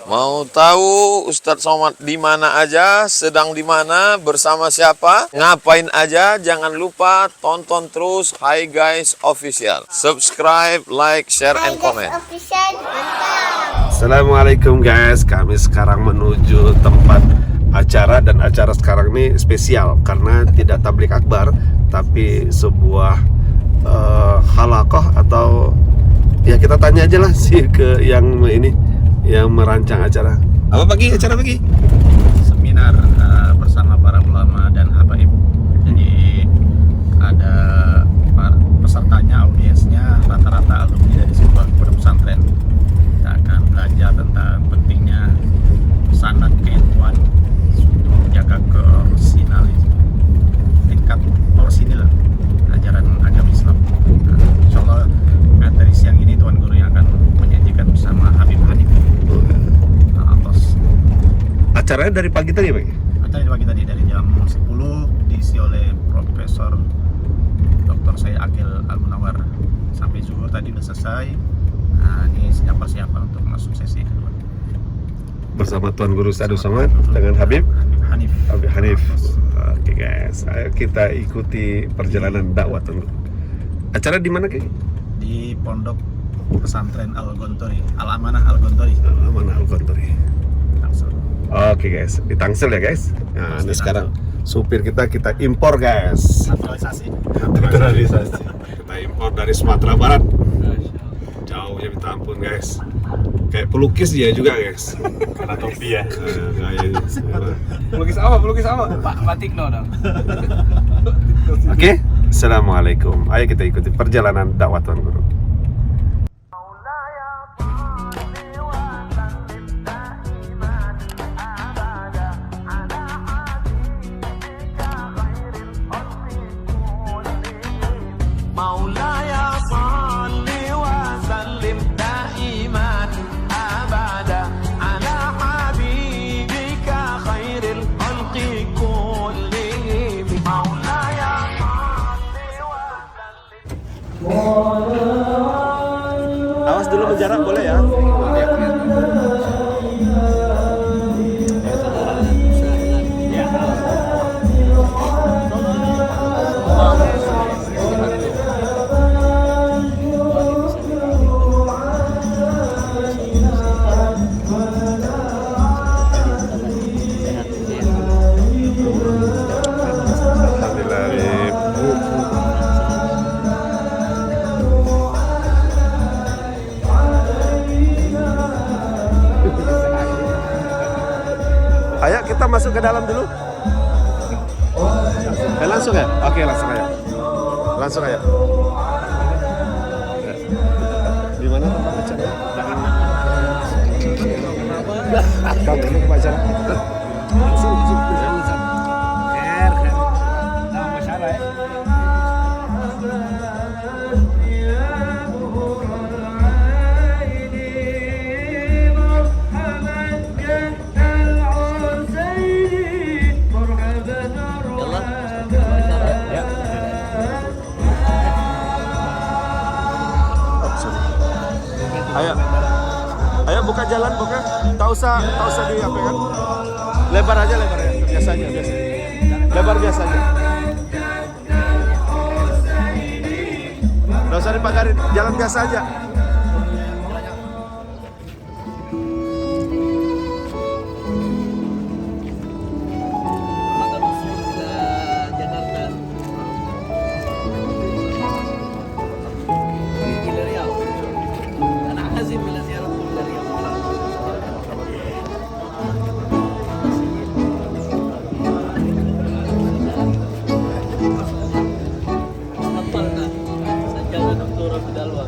Mau tahu Ustadz Somad di mana aja, sedang di mana, bersama siapa, ngapain aja? Jangan lupa tonton terus Hi Guys Official. Subscribe, like, share, and comment. Assalamualaikum guys, kami sekarang menuju tempat acara, dan acara sekarang ini spesial karena tidak tablik akbar, tapi sebuah halaqah, atau ya kita tanya aja lah sih ke yang merancang acara. Apa acara pagi? Seminar bersama para ulama dan habaib. Jadi ada pesertanya, audiensnya rata-rata alumni dari sebuah pondok pesantren. Kita akan belajar tentang pentingnya sanad keilmuan untuk menjaga keorsinalisme, tingkat orsinil ajaran agama Islam. Insya Allah dari siang ini Tuan Guru yang akan menyajikan bersama Habib Hanif. Acaranya dari pagi tadi ya Pak? Acara dari pagi tadi, dari jam 10 diisi oleh Profesor Dr. Said Akil Al-Munawar sampai zuhur tadi udah selesai. Nah, ini persiapan untuk masuk sesi kedua Bersama Tuan Guru Ustadz Somad dengan Habib Hanif. Oke guys, ayo kita ikuti perjalanan dakwah Tuan Guru. Acara di mana Ki? Di Pondok Pesantren Al-Gontori, Al-Amanah Al-Gontori. Al-Amanah Al-Gontori. Tangsel. Oke guys, di Tangsel ya guys. Nah, ini sekarang supir kita impor guys. Naturalisasi. Kita impor dari Sumatera Barat. Jauhnya minta ampun guys. Kayak pelukis dia juga guys. Karena topi ya. Kayaknya. Pelukis apa? Pak Batikno dong. Oke, Assalamualaikum. Ayo kita ikuti perjalanan dakwah Tuan Guru. Awas dulu menjarak boleh ya? Ayo kita masuk ke dalam dulu. Langsung ya? Oke, langsung aja. Langsung aja. Di mana tempat acara? Kau dulu ke acara. Langsung. Ayo buka jalan, buka. Tak usah di apa kan? Lebar aja, biasa. Lebar biasa aja. Tidak usah dipagarin, jalan biasa aja. Sanjana Doktora Bidalwa.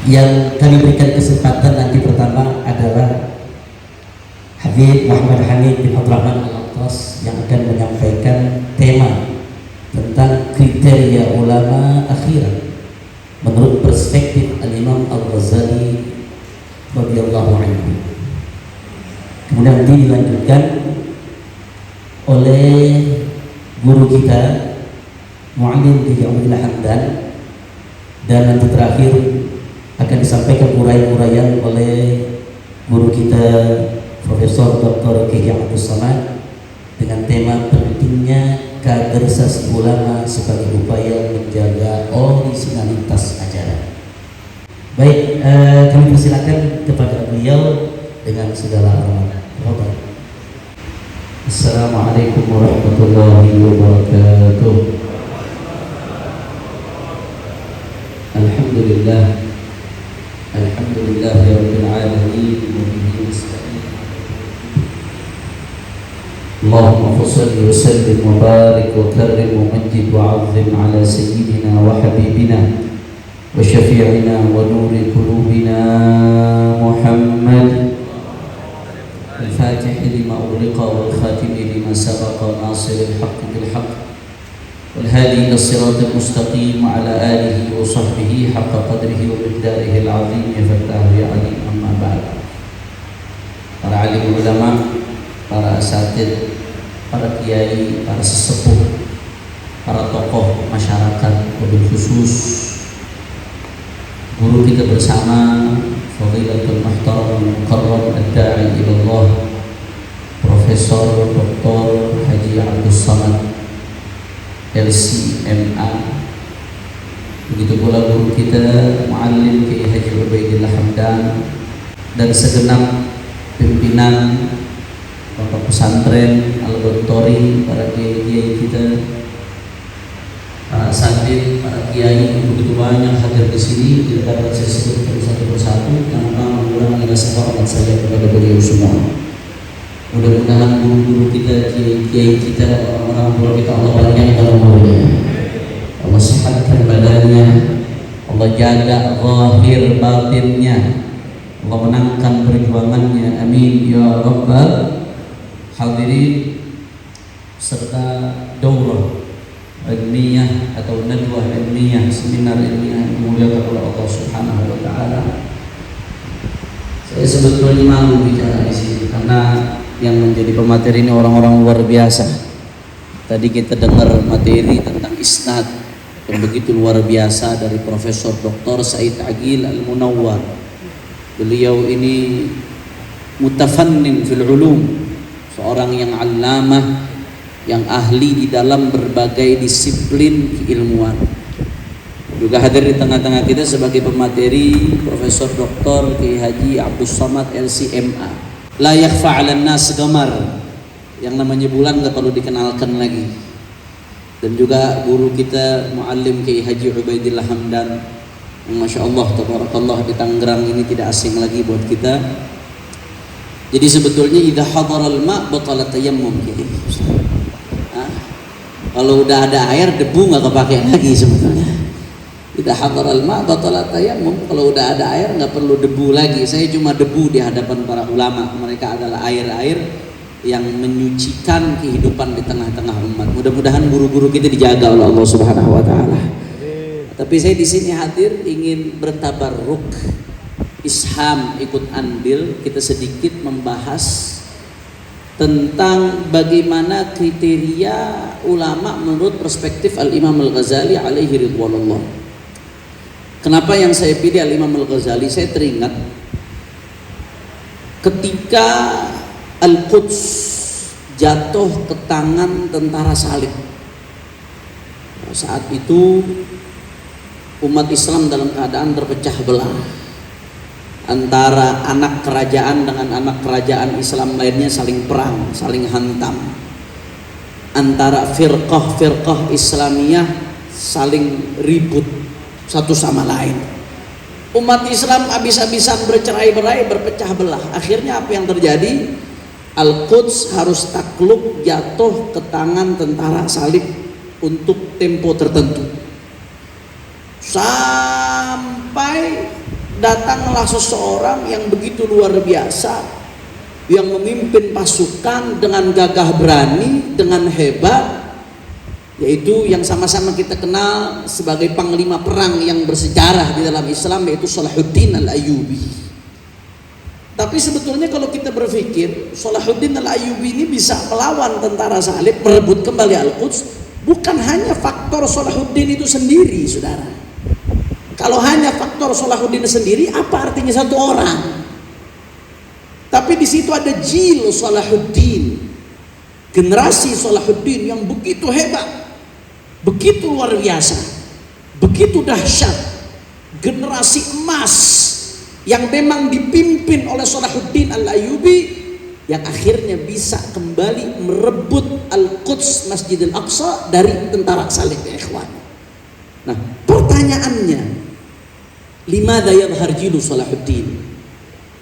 Yang kami berikan kesempatan nanti pertama adalah Habib Muhammad Hamid bin Abdurrahman Al-Attas yang akan menyampaikan tema tentang kriteria ulama akhirat menurut perspektif Al-Imam Al-Ghazali radhiyallahu anhu. Kemudian dilanjutkan oleh guru kita Mu'allim Abdullah Hamdan, dan nanti terakhir akan disampaikan uraian-uraian oleh guru kita Profesor Dr. Kiai Abdul Samad dengan tema pentingnya kaderisasi ulama sebagai upaya menjaga originalitas ajaran. Baik, kami persilakan kepada beliau dengan segala hormat. Assalamualaikum warahmatullahi wabarakatuh. Alhamdulillah, alhamdulillahirabbil alamin, wa bihi nasta'in. Allahumma shalli wa sallim wa barik wa karrim wa majjid wa 'azzim ala sayyidina wa habibina wa syafi'ina wa nuri qulubina Muhammad al-Fatih lima ughliqa wal khatim lima sabaqa nasiril haqqi bil haqq والهادي إلى الصراط المستقيم وعلى آله وصحبه حق قدره ومقداره العظيم يا فتاح يا عليم. أما بعد. Para alim ulama, para asatid, para kiai, para sesepuh, para tokoh masyarakat, wabil khusus guru kita bersama Fadilatul Muhtaram Mukarram Ad-Da'i Ilallah Profesor Dr. Haji Abdul Samad LCMA, begitu pula guru kita Mu'allim Kiai Haji Ubaidillah Hamdan, dan segenap pimpinan Bapak pesantren Al-Ghottori, para kiai-kiai kita, para asatid, para kiai begitu banyak hadir di sini, tidak dapat saya sebut satu persatu tanpa mengurangi rasa hormat saya kepada beliau semua. Mudah-mudahan guru-guru kita, kiai-kiai kita, orang-orang tua kita Allah banyakkan umurnya, Allah sehatkan badannya, Allah jaga zahir batinnya, Allah menangkan perjuangannya, amin ya rabbal hadirin. Serta daurah ilmiah atau nadwah ilmiah, seminar ilmiah yang dimuliakan oleh Allah Subhanahu wa taala. Saya sebetulnya malu bicara di sini karena yang menjadi pemateri ini orang-orang luar biasa. Tadi kita dengar materi tentang isnad yang begitu luar biasa dari Profesor Dr. Said Agil Al-Munawwar. Beliau ini mutafannin fil ulum, seorang yang allamah, yang ahli di dalam berbagai disiplin keilmuan. Juga hadir di tengah-tengah kita sebagai pemateri Profesor Dr. Kiai Haji Abdul Samad LCMA. La yakhfa 'alan nas qamar, yang namanya bulan nggak perlu dikenalkan lagi. Dan juga guru kita Mu'allim Kiai Haji Ubaidillah Hamdan, yang Masya Allah tabarakallah di Tangerang ini tidak asing lagi buat kita. Jadi sebetulnya idza hadaral ma' batala tayammum. Kalau udah ada air, debu nggak kepake lagi sebetulnya. Idza hadaral ma' batala tayammum, kalau udah ada air nggak perlu debu lagi. Saya cuma debu di hadapan para ulama. Mereka adalah air-air yang menyucikan kehidupan di tengah-tengah umat. Mudah-mudahan guru-guru kita dijaga oleh Allah Subhanahu wa taala. Tapi saya di sini hadir ingin bertabarruk, isham, ikut andil, kita sedikit membahas tentang bagaimana kriteria ulama menurut perspektif Al-Imam Al-Ghazali alaihi ridwanullah. Kenapa yang saya pilih Al-Imam Al-Ghazali? Saya teringat ketika Al-Quds jatuh ke tangan tentara salib. Saat itu umat Islam dalam keadaan terpecah belah antara anak kerajaan dengan anak kerajaan Islam lainnya, saling perang, saling hantam. Antara firqah Islamiyah saling ribut satu sama lain. Umat Islam habis-habisan bercerai-berai, berpecah belah. Akhirnya apa yang terjadi? Al-Quds harus takluk, jatuh ke tangan tentara salib untuk tempo tertentu. Sampai datanglah seseorang yang begitu luar biasa, yang memimpin pasukan dengan gagah berani, dengan hebat, yaitu yang sama-sama kita kenal sebagai panglima perang yang bersejarah di dalam Islam, yaitu Salahuddin Al-Ayyubi. Tapi sebetulnya kalau kita berpikir Salahuddin Al-Ayyubi ini bisa melawan tentara salib, merebut kembali Al-Quds, bukan hanya faktor Salahuddin itu sendiri, saudara. Kalau hanya faktor Salahuddin sendiri, apa artinya satu orang? Tapi di situ ada jil Salahuddin, generasi Salahuddin yang begitu hebat, begitu luar biasa, begitu dahsyat, generasi emas yang memang dipimpin oleh Salahuddin Al-Ayyubi, yang akhirnya bisa kembali merebut Al-Quds, Masjidil Aqsa dari tentara salib, ya ikhwan. Nah, pertanyaannya, limadha yadhhar jilu Salahuddin?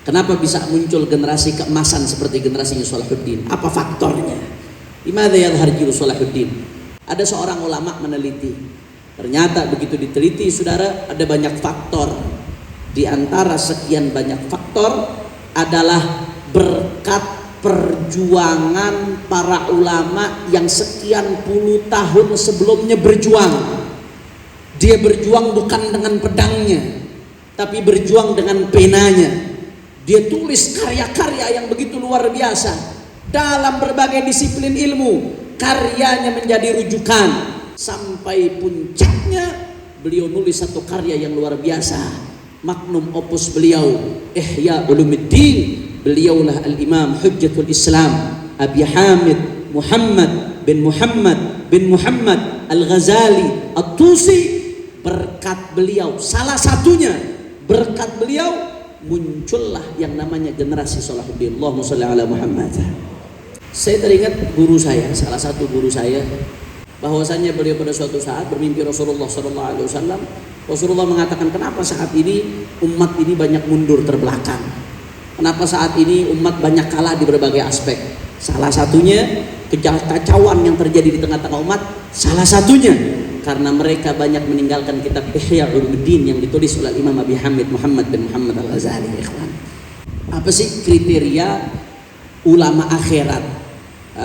Kenapa bisa muncul generasi keemasan seperti generasinya Salahuddin? Apa faktornya? Limadha yadhhar jilu Salahuddin? Ada seorang ulama meneliti. Ternyata begitu diteliti, saudara, ada banyak faktor. Di antara sekian banyak faktor adalah berkat perjuangan para ulama yang sekian puluh tahun sebelumnya berjuang. Dia berjuang bukan dengan pedangnya, tapi berjuang dengan penanya. Dia tulis karya-karya yang begitu luar biasa dalam berbagai disiplin ilmu. Karyanya menjadi rujukan sampai puncaknya beliau nulis satu karya yang luar biasa. Magnum opus beliau Ihya Ulumuddin, beliaulah Al-Imam Hujjatul Islam Abi Hamid Muhammad bin Muhammad Al-Ghazali At-Tusi. Berkat beliau, salah satunya berkat beliau, muncullah yang namanya generasi Salahuddin. Allahumma shalli ala Muhammad. Saya teringat guru saya, salah satu guru saya, bahwasannya beliau pada suatu saat bermimpi Rasulullah SAW. Rasulullah mengatakan, kenapa saat ini umat ini banyak mundur terbelakang? Kenapa saat ini umat banyak kalah di berbagai aspek? Salah satunya kekacauan yang terjadi di tengah-tengah umat. Salah satunya karena mereka banyak meninggalkan kitab Ihya Ulumuddin yang ditulis oleh Imam Abi Hamid Muhammad bin Muhammad Al-Ghazali. Apa sih kriteria ulama akhirat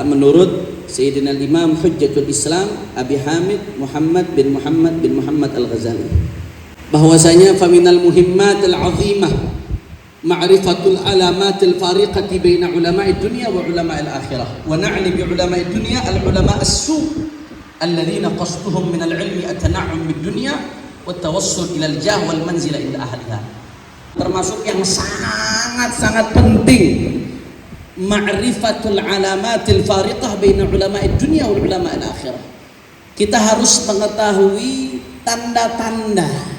menurut Sayyidina Imam Hujjatul Islam Abi Hamid Muhammad bin Muhammad Al-Ghazali? Bahwasanya faminal muhimmat al-azimah ma'rifatul alamat al-fariqati baina ulama'id dunya wa ulama'il akhirah, wa na'ni bi ulama'id dunya al-ulama as-su' alladzina qasduhum min al-ilmi at-tana'um bid-dunya wa tawassul ila al-jah wal manzila inda ahliha. Termasuk yang sangat-sangat penting ma'rifatul alamatil fariqah baina ulama'id dunya wal ulama'il akhirah. Kita harus mengetahui tanda-tanda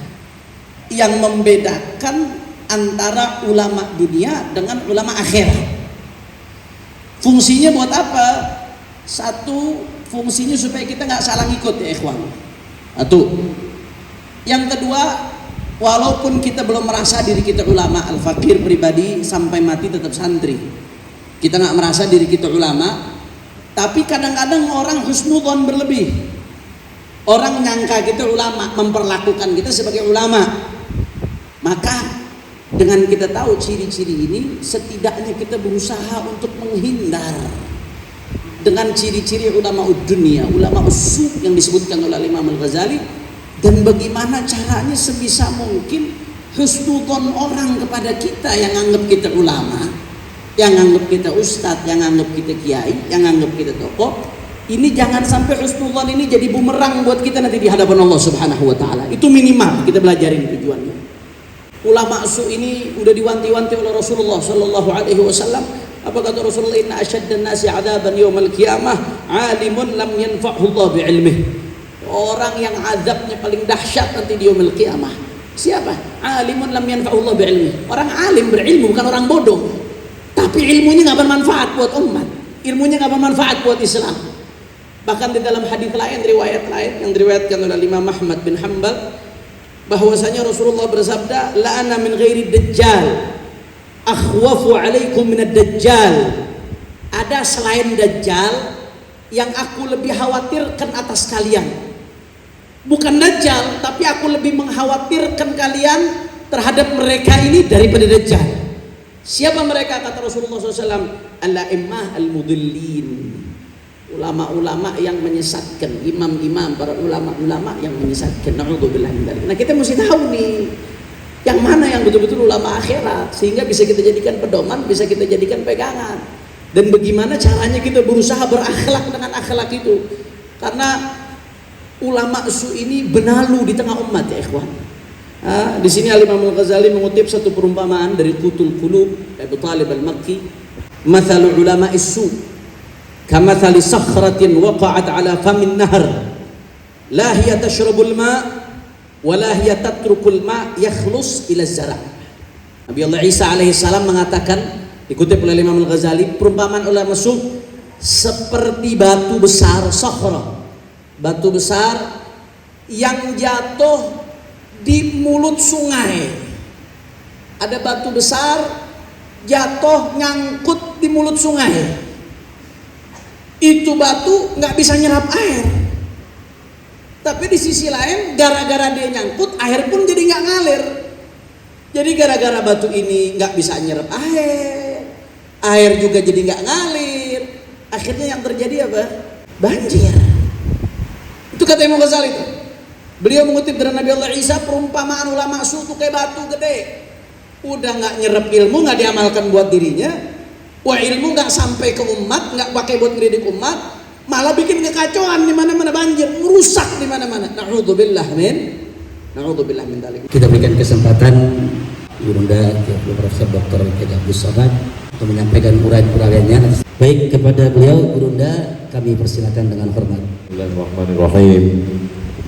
yang membedakan antara ulama dunia dengan ulama akhirat. Fungsinya buat apa? Satu, fungsinya supaya kita nggak salah ngikut, ya ikhwan. Satu. Yang kedua, walaupun kita belum merasa diri kita ulama, al-fakir pribadi sampai mati tetap santri. Kita nggak merasa diri kita ulama, tapi kadang-kadang orang husnudzon berlebih. Orang nyangka kita ulama, memperlakukan kita sebagai ulama. Maka dengan kita tahu ciri-ciri ini, setidaknya kita berusaha untuk menghindar dengan ciri-ciri ulama dunia, ulama usul yang disebutkan oleh Imam Al-Ghazali, dan bagaimana caranya sebisa mungkin husnudzon orang kepada kita yang anggap kita ulama, yang anggap kita ustadz, yang anggap kita kiai, yang anggap kita tokoh. Ini jangan sampai husnudzon ini jadi bumerang buat kita nanti di hadapan Allah Subhanahu wa taala. Itu minimal kita belajarin tujuannya. Ulama su ini udah diwanti-wanti oleh Rasulullah sallallahu alaihi wasallam. Apa kata Rasulullah? Inna asyaddan nasi 'adaban yaumil qiyamah 'alimun lam yanfa'hu Allah bi'ilmih. Orang yang azabnya paling dahsyat nanti di yaumil qiyamah. Siapa? 'Alimun lam yanfa'hu Allah bi'ilmih. Orang alim berilmu, bukan orang bodoh. Tapi ilmunya enggak bermanfaat buat umat. Ilmunya enggak bermanfaat buat Islam. Bahkan di dalam hadis lain, riwayat lain yang diriwayatkan oleh Imam Ahmad bin Hanbal, bahwasanya Rasulullah bersabda, la ana min ghairi dajjal akhwafu alaikum min ad-dajjal. Ada selain dajjal yang aku lebih khawatirkan atas kalian. Bukan dajjal, tapi aku lebih mengkhawatirkan kalian terhadap mereka ini daripada Dajjal. Siapa mereka? Kata Rasulullah SAW, al-a'immah al-mudillin, ulama-ulama yang menyesatkan, imam-imam, para ulama-ulama yang menyesatkan. Na'udzubillah min dzalik. Nah, kita mesti tahu nih yang mana yang betul-betul ulama akhirat, sehingga bisa kita jadikan pedoman, bisa kita jadikan pegangan. Dan bagaimana caranya kita berusaha berakhlak dengan akhlak itu. Karena ulama su ini benalu di tengah umat, ya ikhwan. Di sini Al-Imam Al-Ghazali mengutip satu perumpamaan dari Qutul Qulub Abu Talib Al-Makki, "Mathalu ulama'is su kamathali sakhratin waqa'at 'ala famin nahr, la hiya tashrabul ma' wa la hiya tatrukul ma' yakhlus ila zara'." Nabi Allah Isa alaihi salam mengatakan, dikutip oleh Imam Al-Ghazali, perumpamaan ulama su seperti batu besar, sakhra, batu besar yang jatuh di mulut sungai. Ada batu besar jatuh nyangkut di mulut sungai. Itu batu nggak bisa nyerap air. Tapi di sisi lain, gara-gara dia nyangkut, air pun jadi nggak ngalir. Jadi gara-gara batu ini nggak bisa nyerap air juga jadi nggak ngalir. Akhirnya yang terjadi apa? Banjir. Itu kata Imam Ghazali itu. Beliau mengutip dari Nabi Allah Isa, perumpamaan ulama su itu kayak batu gede. Udah nggak nyerap ilmu, nggak diamalkan buat dirinya. Wah, ilmu nggak sampai ke umat, nggak pakai buat ngedidik umat, malah bikin kekacauan di mana-mana, banjir, merusak di mana-mana. Na'udzubillah min dzalik. Kita berikan kesempatan Yunda Profesor Dr. Haji Abdus Somad untuk menyampaikan uraian-uraiannya. Baik, kepada beliau Yunda kami persilakan dengan hormat. Bismillahirrahmanirrahim.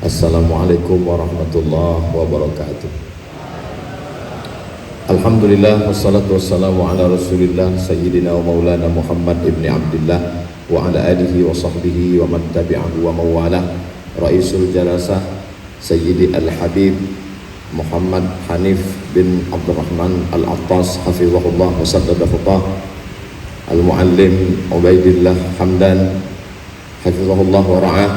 Assalamualaikum warahmatullahi wabarakatuh. Alhamdulillah wassalatu wassalamu ala Rasulillah Sayyidina wa Maulana Muhammad ibni Abdillah wa ala alihi wa sahbihi wa man tabi'ahu wa mawala. Raisul Jalasah Sayyidi Al-Habib Muhammad Hanif bin Abdurrahman Al-Attas hafizahullah wa saddada khutah. Al-Muallim Ubaidillah Hamdan hafizahullah wa ra'ah.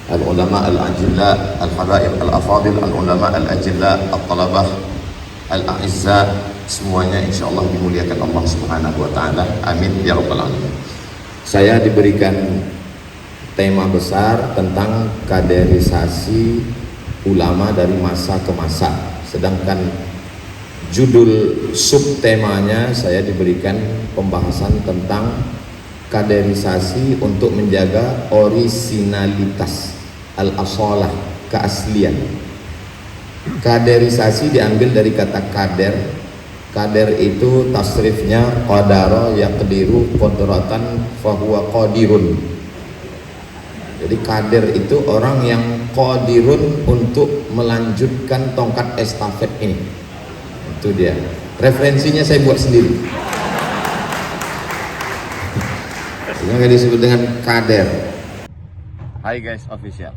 Al-ulama al-ajilla, al-habaib al-afadil, al-ulama al-ajilla, al-talabah, al-a'izza, semuanya insyaallah dimuliakan Allah Subhanahu wa taala. Amin ya rabbal alamin. Saya diberikan tema besar tentang kaderisasi ulama dari masa ke masa. Sedangkan judul subtemanya saya diberikan pembahasan tentang kaderisasi untuk menjaga orisinalitas, al-asalah, keaslian. Kaderisasi diambil dari kata kader. Kader itu tasrifnya qadara yaqdiru qadratan fahuwa qadirun. Jadi kader itu orang yang qadirun untuk melanjutkan tongkat estafet ini. Itu dia. Referensinya saya buat sendiri. Yang disebut dengan kader. Hai guys official.